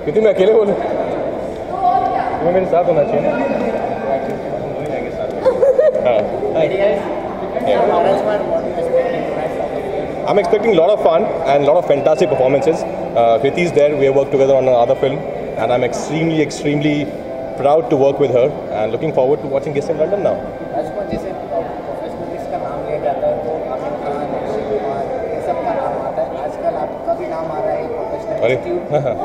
क्योंकि मैं अकेले बोलूँ तुम्हें मेरे साथ होना चाहिए ना। I'm expecting a lot of fun and a lot of fantastic performances. Kriti is there. We have worked together on another film, and I'm extremely proud to work with her and looking forward to watching Guest in London now. राजकुमार, जैसे professional इसका नाम लिया जाता है तो आमिर खान, अक्षय कुमार, ये सब का नाम आता है। आजकल आपका भी नाम आ रहा है प्रोफेशनल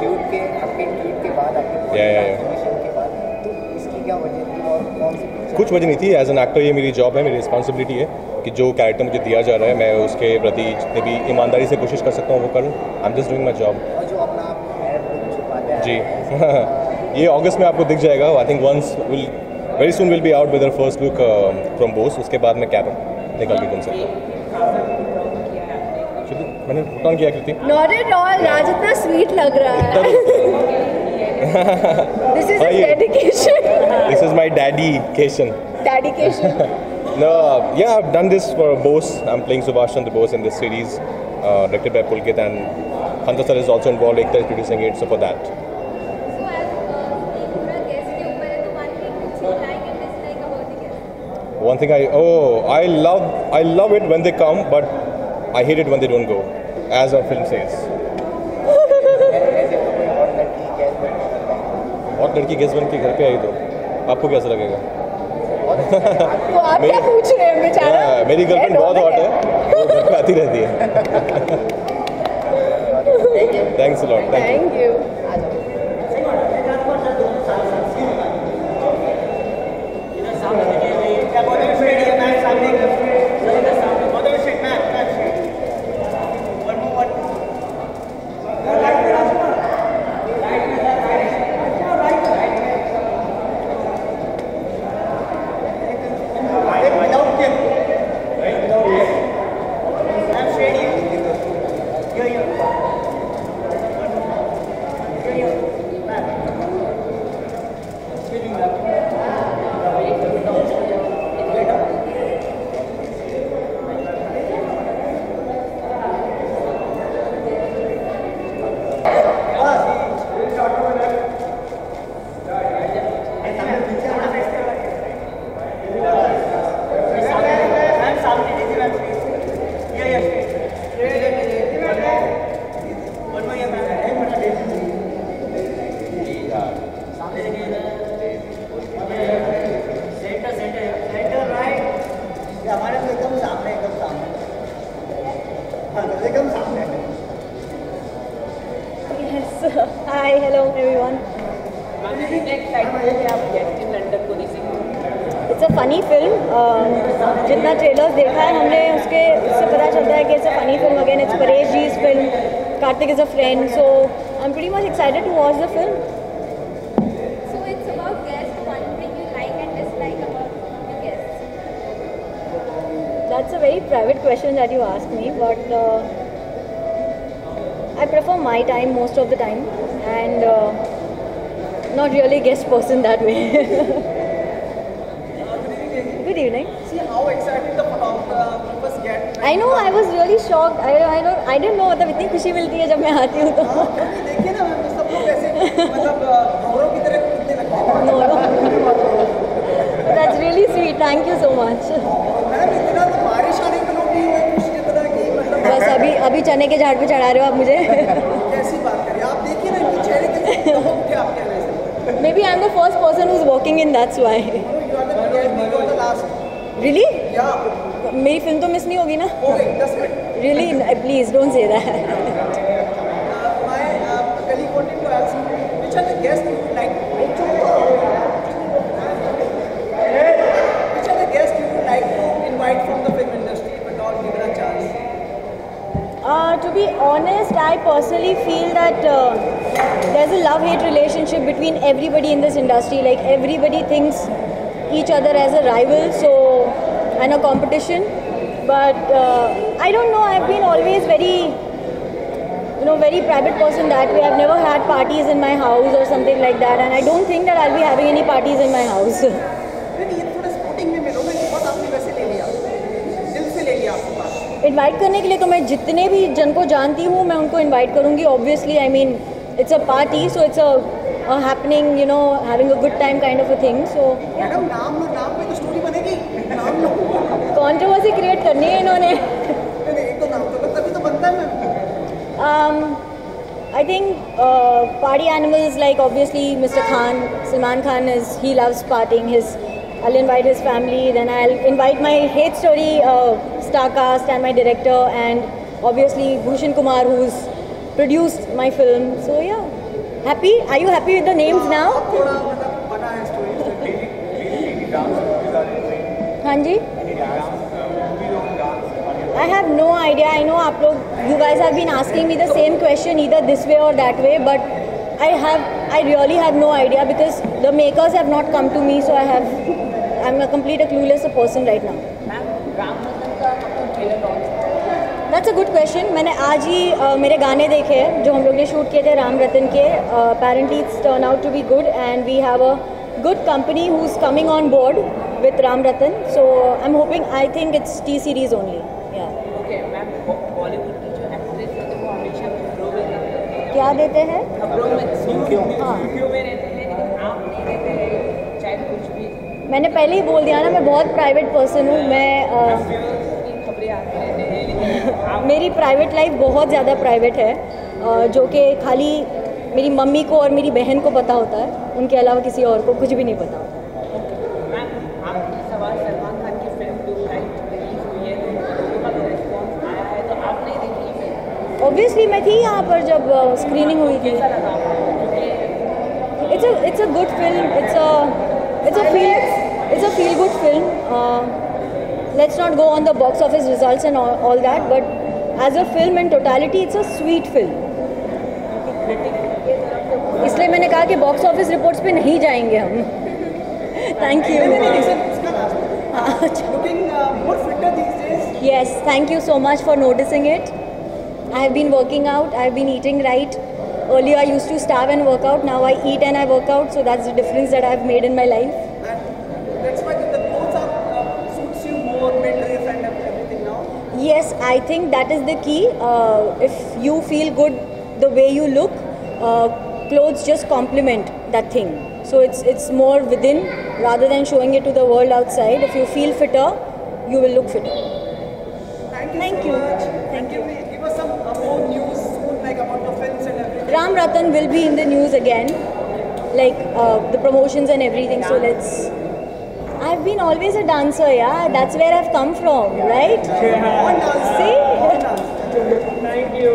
ट्यूब के आपके ट्यूब के बाद आपके ट्रांसफॉर्मेशन के बाद, तो इसकी क्या वजह थी और कौन सी? कुछ वजह नहीं थी। एज एन एक्टर ये मेरी जॉब है, मेरी रिस्पॉन्सिबिलिटी है कि जो कैरेक्टर मुझे दिया जा रहा है मैं उसके प्रति जितनी भी ईमानदारी से कोशिश कर सकता हूँ वो करूँ। I am just doing my job. और जो अपना आप हेयर छुपाते हैं जी ये अगस्त में आपको दिख जाएगा। I think once will very soon will be out with first look from Bose. उसके बाद मैं कैब निकल भी घूम सकता हूँ। मैंने रिटर्न किया कृति। Not at all, राज इतना स्वीट लग रहा है। This is his dedication. This is my dedication. Dedication. No, yeah, I've done this for Bose. I'm playing Subhash Chandra Bose in this series, directed by Pulkit, and Kanta sir is also involved. Ekta is producing it, so for that. So as पूरा guest के ऊपर है तो one thing which you like and dislike about the guest. One thing I love it when they come, but I hate it when they don't go, as our film says. और लड़की guest बन के घर पे आई तो आपको कैसा लगेगा? तो आप क्या पूछ रहे हैं बेचारा? मेरी गर्लफ्रेंड बहुत हॉट है, वो घर पे आती रहती है। Thanks a lot. Thank you. Hi, hello everyone. It's a funny film. जितना ट्रेलर्स देखा है हमने उसके उससे पता चलता है कि it's a funny film. Again, it's Paresh ji's film. Karthik is a friend, so I'm pretty much excited to watch the film. So it's about guests. One thing you like and dislike about the guests. That's a very private question that you asked me, but I prefer my time most of the time, and not really guest person that way. Good evening. See how excited the photographers get. I know, I was really shocked. I didn't know मतलब इतनी खुशी मिलती है जब मैं आती हूँ तो. देखिए ना मैम, सब लोग ऐसे मतलब गौरव की तरह कूदने लगते हैं। No. That's really sweet. Thank you so much. Ma'am इतना तो बारिश आने में लोग नहीं हुए खुश इतना कि मतलब बस अभी चने के झाड़ पे चढ़ा रहे हो आप मुझे. कैसी बात करिए आप, देखिए ना इनके चेहरे के लोग उठे आपके वजह से। Maybe I'm the first person who's walking in. That's why. You are the biggest of the last. Really? Yeah. मेरी फिल्म तो मिस नहीं होगी ना? हो गई 10 minute. Really? Please don't say that. My colleague wanted to ask which are the guests you would like to which are the guests you would like to invite from the film industry but not given a chance? To be honest, I personally feel that there's a love-hate relationship between everybody in this industry. Like everybody thinks each other as a rival, and a competition. But I don't know. I've been always very private person that way. I've never had parties in my house or something like that, and I don't think that I'll be having any parties in my house. नहीं ये थोड़ा sporting में मिलो मैं बहुत आपने वैसे ले लिया दिल से ले लिया आपके पास। इनवाइट करने के लिए तो मैं जितने भी जन को जानती हूँ मैं उनको इनवाइट करूँगी. Obviously I mean it's a party, so it's a happening, you know, having a good time kind of a thing. So madam नाम पे तो स्टोरी बनेगी, नाम लो। कंट्रोवर्सी क्रिएट करनी है इन्होंने। एक तो नाम तो तभी तो बनता है ma'am. I think party animals, like obviously Mr. Khan, Salman Khan he loves partying. I'll invite his family, then I'll invite my hate story star cast and my director, and obviously Bhushan Kumar, who's produced my film. So yeah, happy. Are you happy with the names now? थोड़ा मतलब बना है story. हाँ जी। I have no idea. I know you guys have been asking me the same question either this way or that way, but I really have no idea because the makers have not come to me, so I'm a clueless person right now. That's a good question. मैंने आज ही मेरे गाने देखे हैं जो हम लोग ने शूट किए थे राम रतन के. Apparently it's turned out to be good, and we have a good company who's coming on board with Ram Ratan. So I'm hoping, I think it's T series only. Yeah. Okay, ma'am Bollywood की जो actress होते हैं वो हमेशा खबरों में रहते हैं। क्या देते हैं? खबरों में सुर्खियों में। हाँ। सुर्खियों में रहते हैं, लेकिन आप नहीं रहते, चाहे कुछ भी। मैंने पहले ही बोल दिया ना, मैं बहुत प्राइवेट पर्सन हूँ. मैं खबरें आती रहती हैं, लेकिन आप मेरी प्राइवेट लाइफ बहुत ज़्यादा प्राइवेट है, जो कि खाली मेरी मम्मी को और मेरी बहन को पता होता है. उनके अलावा किसी और को कुछ भी नहीं पता होता. मैम आपकी सवाल सलमान खान की फिल्म टू राइट रिलीज हुई है, लोगों का भी रिस्पॉन्स आया है, तो आप नहीं देखी ये फिल्म? ऑब्वियसली मैं थी यहाँ पर जब स्क्रीनिंग हुई थी. कैसा लगा आपको? क्योंकि It's a good film. It's a feel good film. Let's not go on the box office results and all that, but as a film in totality, it's a sweet film. इसलिए मैंने कहा कि बॉक्स ऑफिस रिपोर्ट्स पे नहीं जाएंगे हम. Thank you. Yes, thank you so much for noticing it. I have been working out. I have been eating right. Earlier I used to starve and work out. Now I eat and I work out. So that's the difference that I have made in my life. That's why the clothes suits you more, midriff and everything now. Yes, I think that is the key. If you feel good the way you look, clothes just complement that thing. So it's more within rather than showing it to the world outside. If you feel fitter, you will look fitter. Thank you so much. Thank you. Give us some more news soon, like about the films and everything. Ram Ratan will be in the news again, like the promotions and everything. So I've been always a dancer, yeah. That's where I've come from, right? See? Thank you.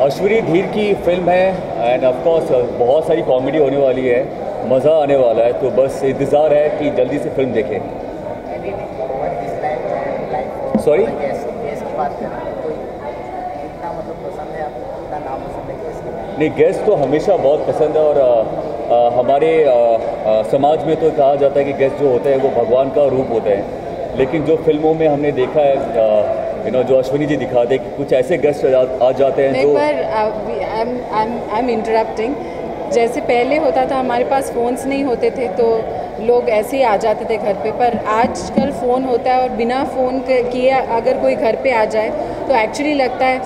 Ashwini धीर की film है end of course बहुत सारी comedy होने वाली है, मज़ा आने वाला है. तो बस इंतज़ार है कि जल्दी से फिल्म देखें. सॉरी, नहीं, गेस्ट तो हमेशा बहुत पसंद है और हमारे समाज में तो कहा जाता है कि गेस्ट जो होते हैं वो भगवान का रूप होते हैं. लेकिन जो फिल्मों में हमने देखा है जो अश्विनी जी दिखाते हैं कि कुछ ऐसे गेस्ट आ जाते हैं जो I'm interrupting. जैसे पहले होता था, हमारे पास फ़ोन्स नहीं होते थे तो लोग ऐसे ही आ जाते थे घर पे, पर आजकल फ़ोन होता है और बिना फ़ोन किए अगर कोई घर पे आ जाए तो एक्चुअली लगता है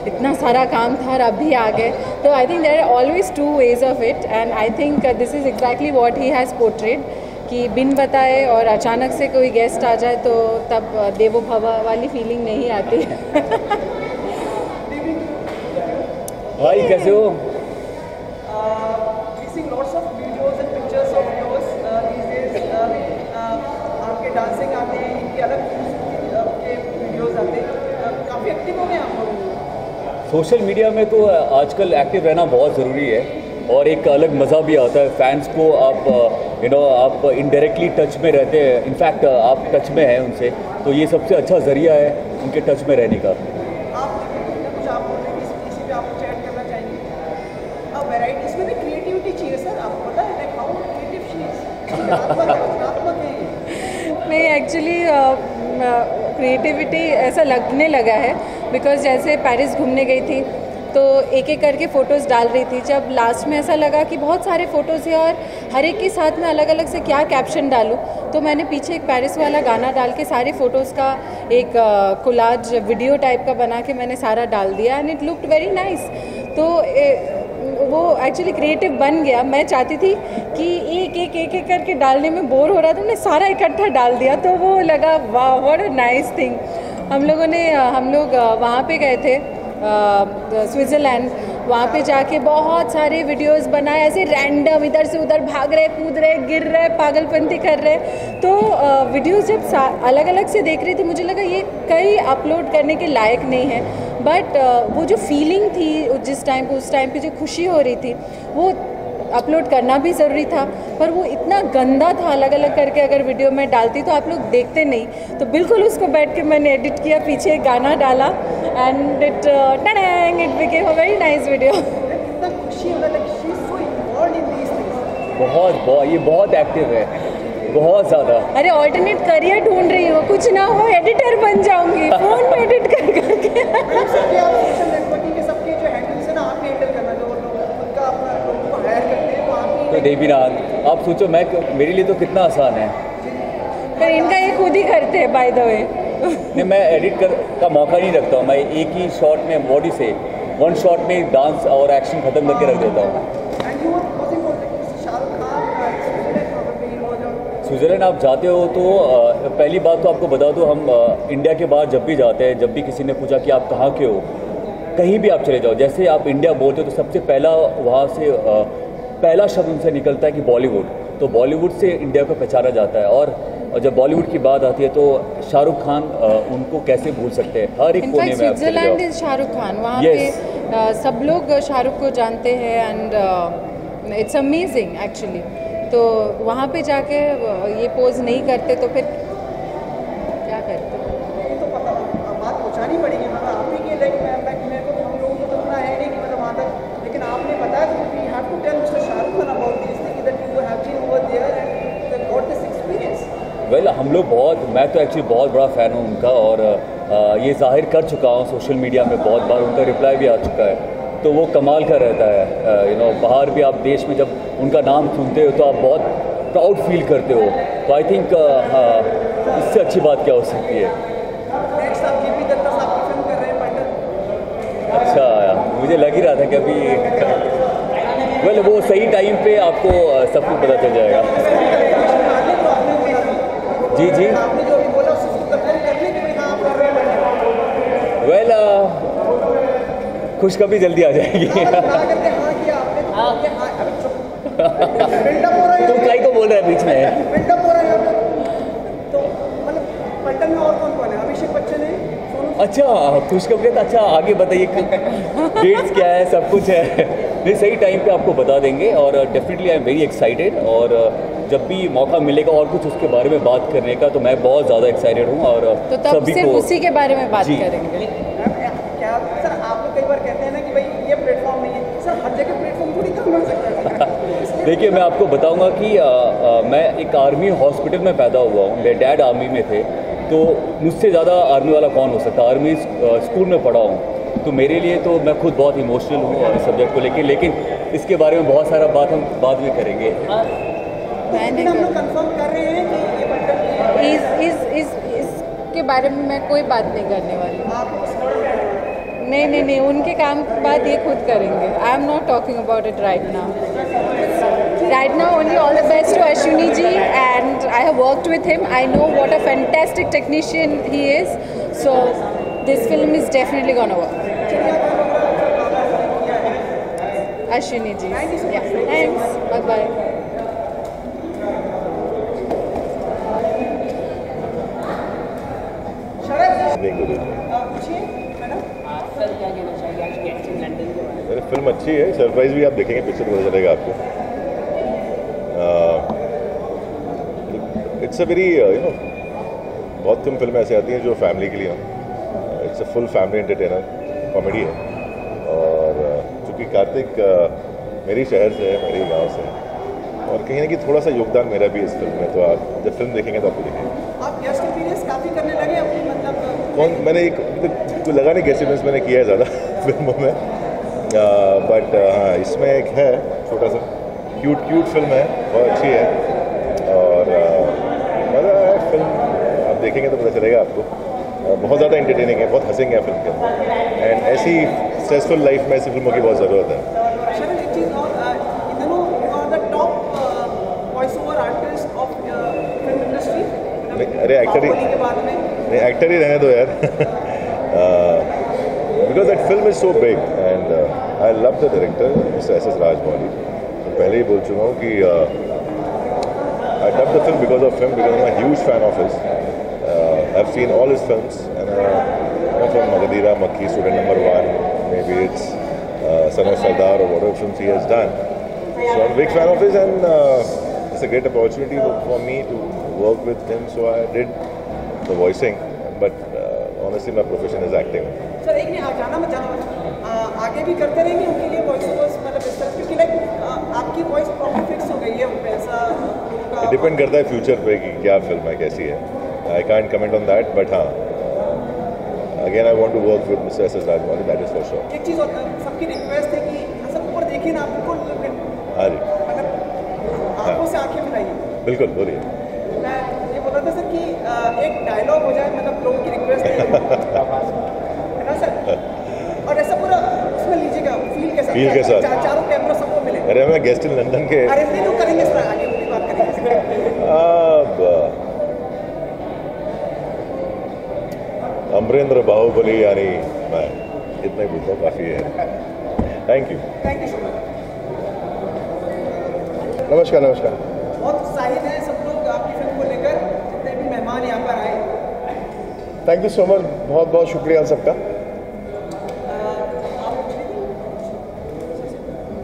इतना सारा काम था और अभी आ गए. तो I think there are always two ways of it and I think this is exactly what he has portrayed कि बिन बताए और अचानक से कोई गेस्ट आ जाए तो तब देवो भव वाली फीलिंग नहीं आती. भाई कैसे हो? lots of videos and pictures of yours these days. आपके डांसिंग आते हैं, इनके अलग के वीडियोस आते हैं, काफ़ी एक्टिव हो गए आप लोग. सोशल मीडिया में तो आजकल एक्टिव रहना बहुत ज़रूरी है और एक अलग मज़ा भी आता है. फैंस को आप आप इनडायरेक्टली टच में रहते हैं, इनफैक्ट आप टच में हैं उनसे, तो ये सबसे अच्छा ज़रिया है उनके टच में रहने का. कुछ आप बोल रहे हैं किसी पे आप चैट करना चाहेंगे? वैरायटी इसमें ना क्रिएटिविटी चाहिए सर, आपको पता है like how creative she is. रचनात्मक है. नहीं, एक्चुअली क्रिएटिविटी ऐसा लगने लगा है बिकॉज जैसे पेरिस घूमने गई थी तो एक एक करके फ़ोटोज़ डाल रही थी. जब लास्ट में ऐसा लगा कि बहुत सारे फ़ोटोज़ हैं और हर एक के साथ में अलग अलग से क्या कैप्शन डालूं, तो मैंने पीछे एक पेरिस वाला गाना डाल के सारे फ़ोटोज़ का एक कोलाज वीडियो टाइप का बना के मैंने सारा डाल दिया and it looked very nice. तो वो एक्चुअली क्रिएटिव बन गया. मैं चाहती थी कि एक करके डालने में बोर हो रहा था, मैंने सारा इकट्ठा डाल दिया तो वो लगा वाह व्हाट अ नाइस थिंग. हम लोग वहाँ पे गए थे स्विट्ज़रलैंड. वहाँ पे जाके बहुत सारे वीडियोस बनाए ऐसे रैंडम, इधर से उधर भाग रहे, कूद रहे, गिर रहे, पागलपंती कर रहे. तो वीडियोस जब अलग अलग से देख रही थी मुझे लगा ये कई अपलोड करने के लायक नहीं है, बट वो जो फीलिंग थी उस टाइम पे जो खुशी हो रही थी वो अपलोड करना भी ज़रूरी था. पर वो इतना गंदा था, अलग अलग करके अगर वीडियो में डालती तो आप लोग देखते नहीं. तो बिल्कुल उसको बैठ के मैंने एडिट किया, पीछे एक गाना डाला and it became a very nice video. इतना खुशी हो रहा है, she is so involved in these things. बहुत ये बहुत एक्टिव है, बहुत ज़्यादा. अरे ऑल्टरनेट करियर ढूंढ रही हो, कुछ ना हो एडिटर बन जाऊंगी फ़ोन में एडिट कर करके. सबके आप सोशल नेटवर्किंग के सबके जो हैंडल्स है ना आप हैंडल करना, जो लोग उनका अपना लोगों को हायर करते हैं वो आप ही. तो देवीना आप सोचो मेरे लिए तो कितना आसान है. पर इनका ये खुद ही करते हैं बाय द वे. नहीं, मैं एडिट का मौका नहीं रखता हूँ. मैं एक ही शॉट में बॉडी से वन शॉट में डांस और एक्शन खत्म करके रख देता हूँ. स्विट्ज़रलैंड आप जाते हो तो पहली बात तो आपको बता दो, हम इंडिया के बाहर जब भी जाते हैं, जब भी किसी ने पूछा कि आप कहाँ के हो, कहीं भी आप चले जाओ, जैसे आप इंडिया बोलते हो तो सबसे पहला वहाँ से पहला शब्द उनसे निकलता है कि बॉलीवुड. तो बॉलीवुड से इंडिया को पहचाना जाता है. और जब बॉलीवुड की बात आती है तो शाहरुख खान उनको कैसे भूल सकते हैं. हर एक कोने में स्विट्ज़रलैंड इज शाहरुख खान. वहाँ पे सब लोग शाहरुख को जानते हैं एंड इट्स अमेजिंग एक्चुअली. तो वहाँ पे जाके ये पोज नहीं करते तो फिर क्या करते. तो पता बात पहुँचानी पड़ेगी, मतलब आप ही के लाइक मेरे को हम लोगों को तो इतना है नहीं कि मतलब वहाँ तक, लेकिन आपने बताया तो we have to tell mister Shahrukh Khan about this thing that you have been over there and got this experience. Well हम लोग मैं तो एक्चुअली बहुत बड़ा फ़ैन हूँ उनका और ये जाहिर कर चुका हूँ सोशल मीडिया में बहुत बार. उनका रिप्लाई भी आ चुका है. तो वो कमाल का रहता है. बाहर भी आप देश में जब उनका नाम सुनते हो तो आप बहुत प्राउड फील करते हो. तो आई थिंक इससे अच्छी बात क्या हो सकती है. नेक्स्ट आप जेपी दत्ता साहब की फिल्म कर रहे हैं पार्टनर. अच्छा, मुझे लग ही रहा था कि अभी वेल वो सही टाइम पे आपको सब कुछ पता चल जाएगा. जी आपने जो भी बोला उसको कंफर्म करने के लिए आप कर रहे हैं. वेल खुशखबरी जल्दी आ जाएगी. तुम काय को बोल रहे हैं बीच में. तो मतलब पलटन में और कौन है? अभिषेक बच्चन है. अच्छा, खुशखबरी तो अच्छा आगे बताइए डेट्स क्या है, सब कुछ है. नहीं, सही टाइम पे आपको बता देंगे और definitely I am very excited. और जब भी मौका मिलेगा और कुछ उसके बारे में बात करने का तो मैं बहुत ज़्यादा एक्साइटेड हूँ. और तो तब सिर्फ उसी के बारे में बात करेंगे. क्या सर आप लोग कई बार कहते हैं ना कि भाई ये प्लेटफॉर्म नहीं है सर, हर जगह प्लेटफॉर्म थोड़ी कम मिल सकता है. देखिए मैं आपको बताऊंगा कि मैं एक आर्मी हॉस्पिटल में पैदा हुआ हूँ. मेरे डैड आर्मी में थे, तो मुझसे ज़्यादा आर्मी वाला कौन हो सकता. आर्मी स्कूल में पढ़ा हूँ, तो मेरे लिए तो मैं खुद बहुत इमोशनल हूँ इस सब्जेक्ट को लेकर. लेकिन इसके बारे में बहुत सारा बात हम बाद में करेंगे। लेकिन हम लोग कंफर्म कर रहे हैं कि ये बटन इसके बारे में मैं कोई बात नहीं करने वाली हूँ। आप नहीं, उनके काम की बात ये खुद करेंगे। I am not talking about it right now. Only all the best to Ashwini ji, and I have worked with him. I know what a fantastic technician he is. So this film is definitely gonna work. Ashwini ji. Yeah. Thanks. Bye bye. मेरी film अच्छी है, surprise भी आप देखेंगे, picture पता चलेगा आपको। It's a very बहुत कम फिल्में ऐसी आती हैं जो फैमिली के लिए हो। It's a full family entertainer comedy है। और चूँकि कार्तिक मेरी शहर से है, मेरे गांव से है, और कहीं ना कहीं थोड़ा सा योगदान मेरा भी इस फिल्म में। तो आप जब फिल्म देखेंगे तो आपको देखेंगे। आप गेस्ट अपीयरेंस काफ़ी करने लगे अपनी, मतलब मैंने एक कोई लगा नहीं गेस्ट अपीयरेंस मैंने किया है ज़्यादा फिल्मों में, बट हाँ इसमें एक है छोटा सा क्यूट फिल्म है, बहुत अच्छी है। और मज़ा है, फिल्म आप देखेंगे तो पता चलेगा आपको। बहुत ज़्यादा एंटरटेनिंग है, बहुत हंसेंगे आप फिल्म के अंदर। एंड ऐसी स्ट्रेसफुल लाइफ में ऐसी फिल्मों की बहुत ज़रूरत है। शरण, एक चीज़ और, you are the top voice over artist of film industry. अरे एक्टर ही के बाद में नहीं, एक्टर ही रहने दो यार। Because that film is so big and I love the director mister S S. Rajamouli. पहले ही बोल चुका हूँ कि I love the film because of him, because I'm a huge fan of his. I've seen all his films, and from Magadira, Makki, Student Number 1, maybe it's Son of Sardar or whatever films he has done. So I'm a big fan of his, and it's a great opportunity for me to work with him. So I did the voicing, but honestly my profession is acting. Sir एक नहीं जाना मत जाना, आगे भी करते रहेंगे उनके लिए वॉइस ओवर्स, मतलब इस तरह, क्योंकि लाइक आपकी वॉइस प्रॉपर फिक्स हो गई है, पैसा डिपेंड करता है फ्यूचर पे कि क्या फिल्म है, कैसी है। I can't comment on that, but हाँ again I want to work with Mister S S. Rajamouli, that is for sure. एक चीज़ और, सबकी रिक्वेस्ट है कि सब ऊपर देखिए ना, बिल्कुल हाँ जी, मतलब आंखों से आंखें मिलाइए। बिल्कुल बोलिए। मैं ये बोल रहा था सर कि एक डायलॉग हो जाए, मतलब लोगों की रिक्वेस्ट है ना सर, और ऐसा पूरा उसमें लीजिएगा फील के साथ, चारों कैमरा सबको मिले। अरे मैं गेस्ट इन लंदन के, अरे नहीं लोग करेंगे सर, आगे पूरी बात करेंगे। अमरेंद्र बाहुबली, यानी मैं इतना ही बोलता हूँ, काफ़ी है। Thank you so much. नमस्कार। बहुत उत्साहित हैं सब लोग आपकी फिल्म को लेकर, जितने भी मेहमान यहाँ पर आए। थैंक यू सो मच, बहुत बहुत शुक्रिया सबका।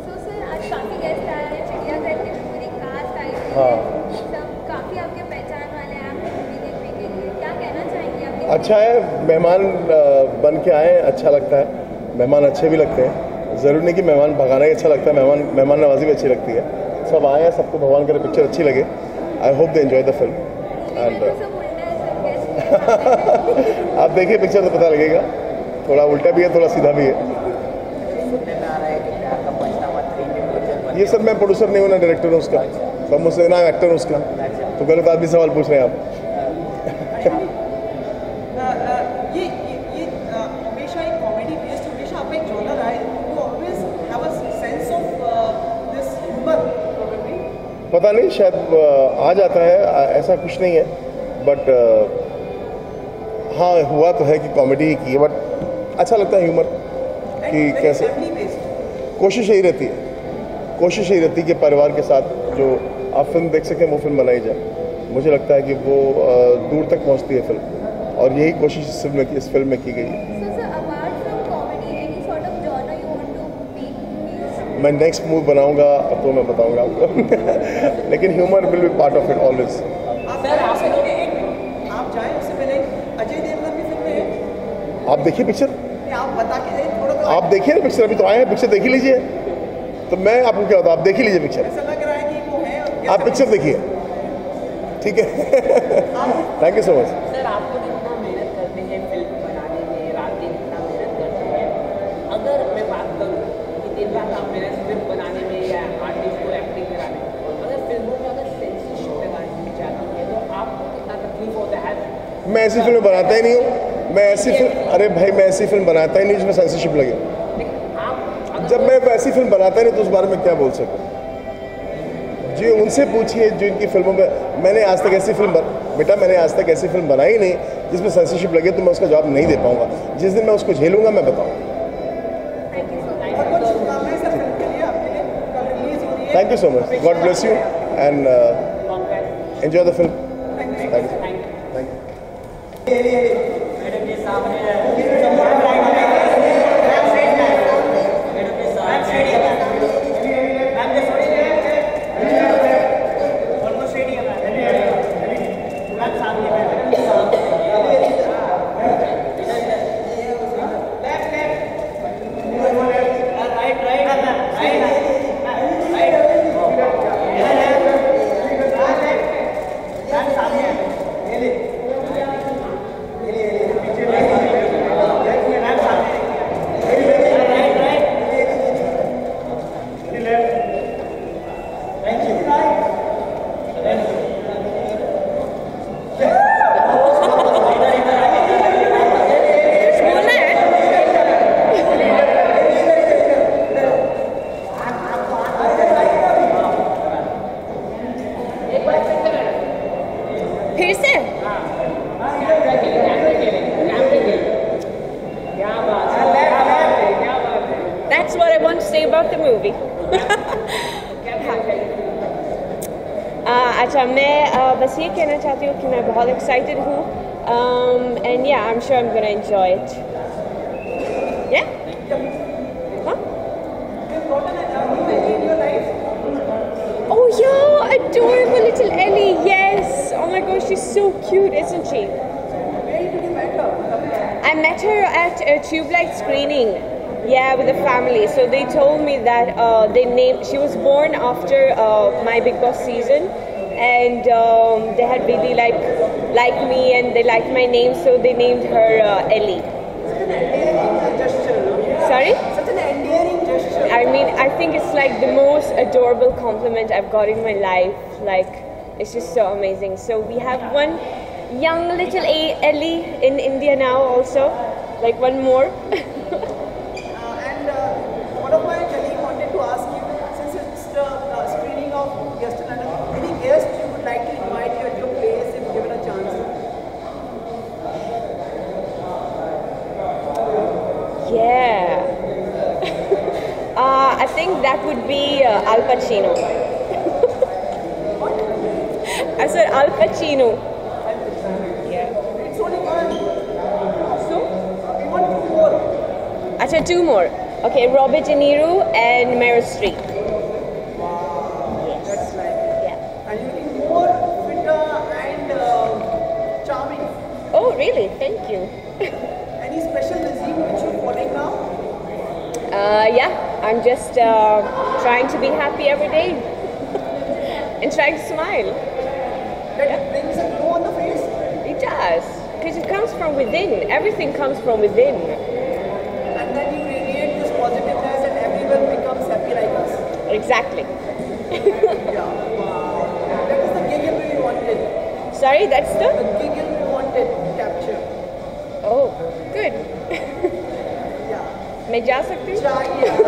So sir, आज काफी गेस्ट आए हैं, चिड़ियाघर की भी पूरी कास्ट आई हुई है। हाँ। सब काफी आपके पहचान वाले हैं आपकी मूवी देखने के लिए, क्या कहना चाहेंगे आपके? अच्छा है, मेहमान बन के आए, अच्छा लगता है। मेहमान अच्छे भी लगते हैं, ज़रूरी नहीं कि मेहमान भगाना ही अच्छा लगता है, मेहमान नवाजी भी अच्छी लगती है। सब आए हैं, सबको भगवान करे पिक्चर अच्छी लगे। I hope they enjoy the film. And सब उल्टा है सब गेस्ट। आप देखिए पिक्चर तो पता लगेगा, थोड़ा उल्टा भी है, थोड़ा सीधा भी है। सुनने में आ रहा है कि प्यार का पंचनामा 3 में फ्यूचर बन ये सब मैं प्रोड्यूसर नहीं हूँ ना डायरेक्टर हूँ उसका, सब मुझसे ना एक्टर हूँ उसका, तो गलत आदमी सवाल पूछ रहे हैं आप। ये हमेशा एक कॉमेडी बेस्ड, हमेशा आपका एक जॉनर है, you always have a sense of this humour probably. पता नहीं, शायद आ जाता है, ऐसा कुछ नहीं है, बट हाँ हुआ तो है कि कॉमेडी ही की है, बट अच्छा लगता है ह्यूमर कि कैसे। कोशिश यही रहती है कि परिवार के साथ जो आप फिल्म देख सकें वो फिल्म बनाई जाए। मुझे लगता है कि वो दूर तक पहुंचती है फिल्म, और यही कोशिश इस फिल्म में की गई है। So sir, apart from comedy, any sort of genre you want to be? मैं नेक्स्ट मूव बनाऊंगा तो मैं बताऊंगा आपको। लेकिन humour will be part of it always. आप जाएं उससे पहले अजय देवगन की फिल्म है, आप देखिए पिक्चर, आप बता के जाइए थोड़ा, तो आप देखिए ना पिक्चर, अभी तो आए हैं, पिक्चर देख ही लीजिए। तो मैं आपको क्या होता, आप देख ही लीजिए पिक्चर, ऐसा लग रहा है कि वो है। आप पिक्चर देखिए, ठीक है। Thank you so much. Sir, आपको जितना मेहनत करते हैं फिल्म बनाने में, रात दिन इतना मेहनत करते हैं, अगर मैं बात करूँ कि दिन रात आप मेहनत फिल्म बनाने में मैं ऐसी फिल्म बनाता ही नहीं हूँ। मैं ऐसी फिल्म, अरे भाई मैं ऐसी फिल्म बनाता ही नहीं जिसमें सेंसरशिप लगे। जब मैं ऐसी फिल्म बनाता ही नहीं तो उस बारे में क्या बोल सकूँ? जी उनसे पूछिए जो इनकी फिल्मों में, मैंने आज तक ऐसी फिल्म बेटा मैंने आज तक ऐसी फिल्म बनाई नहीं जिसमें सेंसरशिप लगे, तो मैं उसका जवाब नहीं दे पाऊंगा। जिस दिन मैं उसको झेलूंगा मैं बताऊँगा। Thank you so much. God bless you and enjoy the film. Thank you. फिर से That's what I want to say about the movie. अच्छा मैं बस ये कहना चाहती हूँ कि मैं बहुत एक्साइटेड हूँ and yeah, I'm sure I'm gonna enjoy it. Yeah? Huh? Oh yeah, adorable little Ellie. Yes. Oh my gosh, she's so cute, isn't she? I met her at a Tube Light screening. Yeah, with the family. So they told me that she was born after my Big Boss season, and they had really liked me and they liked my name, so they named her Ellie. Sorry? Such an endearing gesture. I mean, I think it's like the most adorable compliment I've got in my life. Like, it's just so amazing. So we have one young little Ellie in India now also, like one more. One of my colleagues wanted to ask you, since it's the screening of Guest in London, any guests you would like to invite you at your place if given a chance? Yeah. I think that would be Al Pacino. I said Al Pacino. Yeah. It's only one. So? We want two more. Acha, two more. Okay, Robert De Niro and Meryl Streep. Yes. That's like it. Yeah. And you think more fitter and charming. Oh, really? Thank you. Any special regime which you're following now? Yeah. I'm just trying to be happy every day and trying to smile. That brings a glow on the face? It does. Because it comes from within. Everything comes from within. And then you radiate this positiveness and everyone becomes happy like us. Exactly. Yeah. Wow. That is the giggle we wanted. Sorry, that's The giggle we wanted to capture. Oh, good. Yeah. मैं जा सकती हूँ? Yeah.